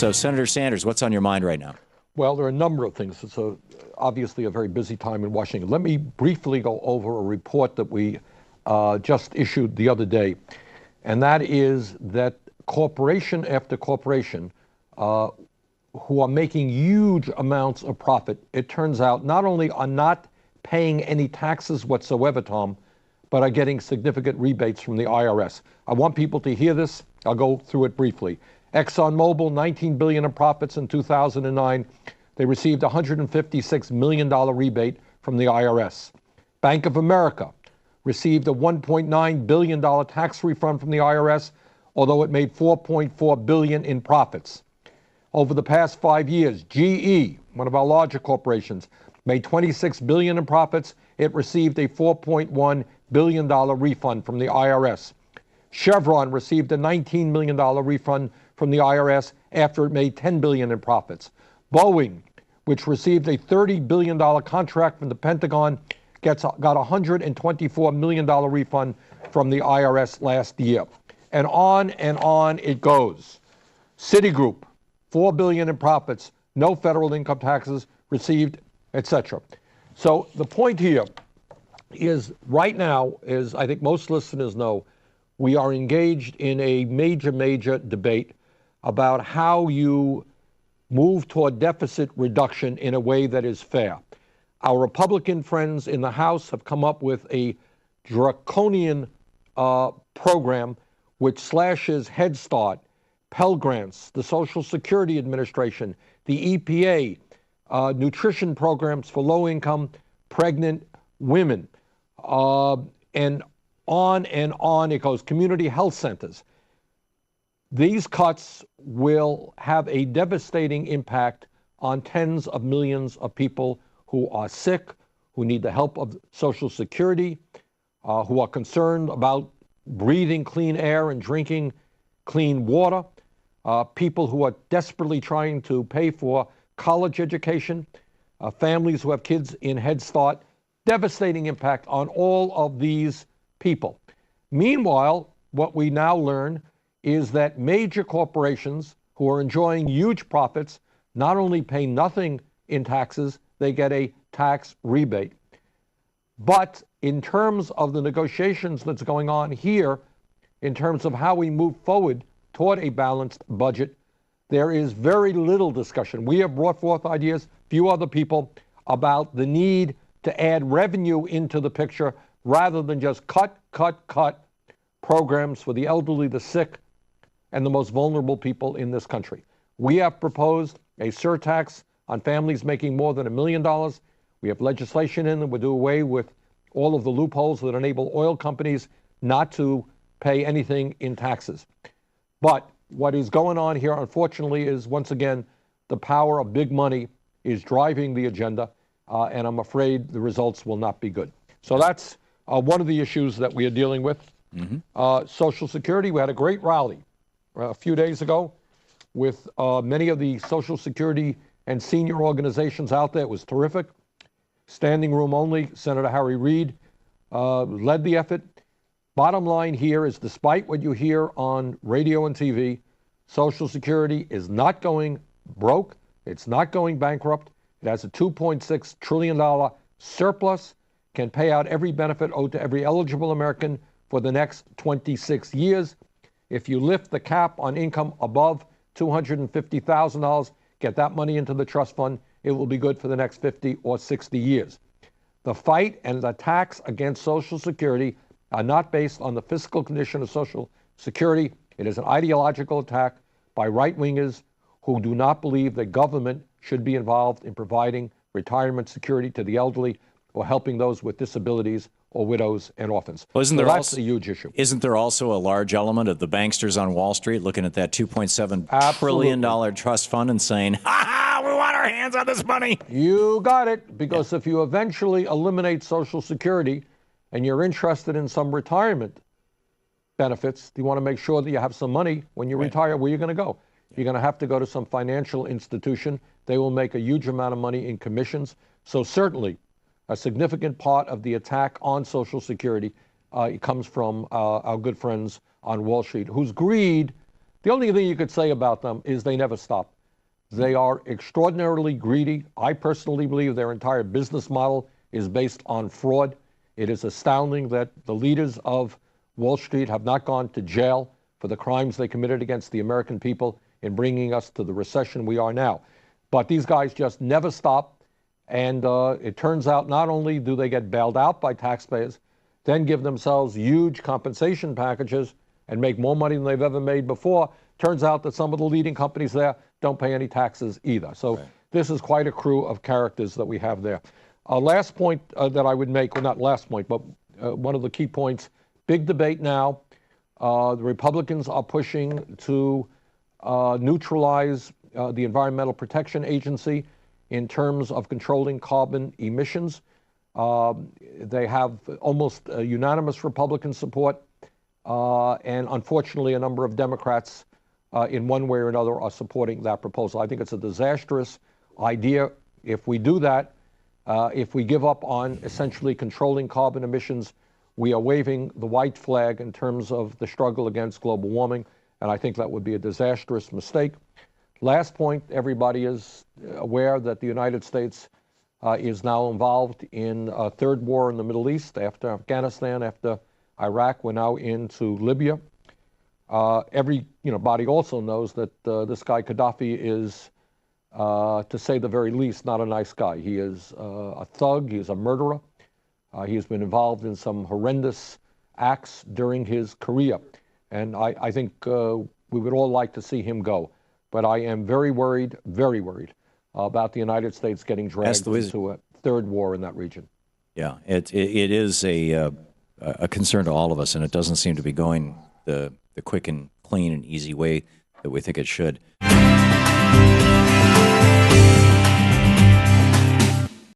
So, Senator Sanders, what's on your mind right now? Well, there are a number of things. It's obviously a very busy time in Washington. Let me briefly go over a report that we just issued the other day, and that is that corporation after corporation who are making huge amounts of profit, it turns out, not only are not paying any taxes whatsoever, Tom, but are getting significant rebates from the IRS. I want people to hear this. I'll go through it briefly. ExxonMobil, $19 billion in profits in 2009. They received a $156 million rebate from the IRS. Bank of America received a $1.9 billion tax refund from the IRS, although it made $4.4 billion in profits. Over the past 5 years, GE, one of our larger corporations, made $26 billion in profits. It received a $4.1 billion refund from the IRS. Chevron received a $19 million refund from the IRS after it made $10 billion in profits. Boeing, which received a $30 billion contract from the Pentagon, got a $124 million refund from the IRS last year. And on it goes. Citigroup, $4 billion in profits, no federal income taxes received, etc. So the point here is right now, as I think most listeners know, we are engaged in a major debate about how you move toward deficit reduction in a way that is fair. Our Republican friends in the House have come up with a draconian program which slashes Head Start, Pell Grants, the Social Security Administration, the EPA, nutrition programs for low-income pregnant women, and on it goes, community health centers. These cuts will have a devastating impact on tens of millions of people who are sick, who need the help of Social Security, who are concerned about breathing clean air and drinking clean water, people who are desperately trying to pay for college education, families who have kids in Head Start. Devastating impact on all of these people. Meanwhile, what we now learn is that major corporations who are enjoying huge profits not only pay nothing in taxes, they get a tax rebate. But in terms of the negotiations that's going on here, in terms of how we move forward toward a balanced budget, there is very little discussion. We have brought forth ideas, few other people, about the need to add revenue into the picture rather than just cut programs for the elderly, the sick, and the most vulnerable people in this country. We have proposed a surtax on families making more than $1 million. We have legislation in that would do away with all of the loopholes that enable oil companies not to pay anything in taxes. But what is going on here, unfortunately, is once again, the power of big money is driving the agenda, and I'm afraid the results will not be good. So that's one of the issues that we are dealing with. Social Security, we had a great rally a few days ago with many of the Social Security and senior organizations out there. It was terrific. Standing room only. Senator Harry Reid led the effort. Bottom line here is, despite what you hear on radio and TV, Social Security is not going broke. It's not going bankrupt. It has a $2.6 trillion surplus, can pay out every benefit owed to every eligible American for the next 26 years. If you lift the cap on income above $250,000, get that money into the trust fund, it will be good for the next 50 or 60 years. The fight and the attacks against Social Security are not based on the fiscal condition of Social Security. It is an ideological attack by right-wingers who do not believe that government should be involved in providing retirement security to the elderly or helping those with disabilities or widows and orphans. Well, that's a huge issue. Isn't there also a large element of the banksters on Wall Street looking at that $2.7 trillion trust fund and saying, ha, we want our hands on this money? You got it, because if you eventually eliminate Social Security and you're interested in some retirement benefits, you want to make sure that you have some money when you retire. Where are you going to go? You're going to have to go to some financial institution. They will make a huge amount of money in commissions. So certainly, a significant part of the attack on Social Security it comes from our good friends on Wall Street, whose greed The only thing you could say about them is they never stop. They are extraordinarily greedy. I personally believe their entire business model is based on fraud. It is astounding that the leaders of Wall Street have not gone to jail for the crimes they committed against the American people in bringing us to the recession we are now. But these guys just never stop. And it turns out not only do they get bailed out by taxpayers, then give themselves huge compensation packages and make more money than they've ever made before. Turns out that some of the leading companies there don't pay any taxes either. So this is quite a crew of characters that we have there. Last point that I would make, well, not last point, but one of the key points, big debate now. The Republicans are pushing to neutralize the Environmental Protection Agency in terms of controlling carbon emissions. They have almost unanimous Republican support, and unfortunately a number of Democrats in one way or another are supporting that proposal. I think it's a disastrous idea. If we do that, if we give up on essentially controlling carbon emissions, we are waving the white flag in terms of the struggle against global warming, and I think that would be a disastrous mistake. Last point, everybody is aware that the United States is now involved in a third war in the Middle East. After Afghanistan, after Iraq, we're now into Libya. Everybody also knows that this guy Gaddafi is, to say the very least, not a nice guy. He is a thug. He is a murderer. He has been involved in some horrendous acts during his career. And I think we would all like to see him go. But I am very worried about the United States getting dragged into a third war in that region. Yeah, it is a concern to all of us, and it doesn't seem to be going the quick and clean and easy way that we think it should.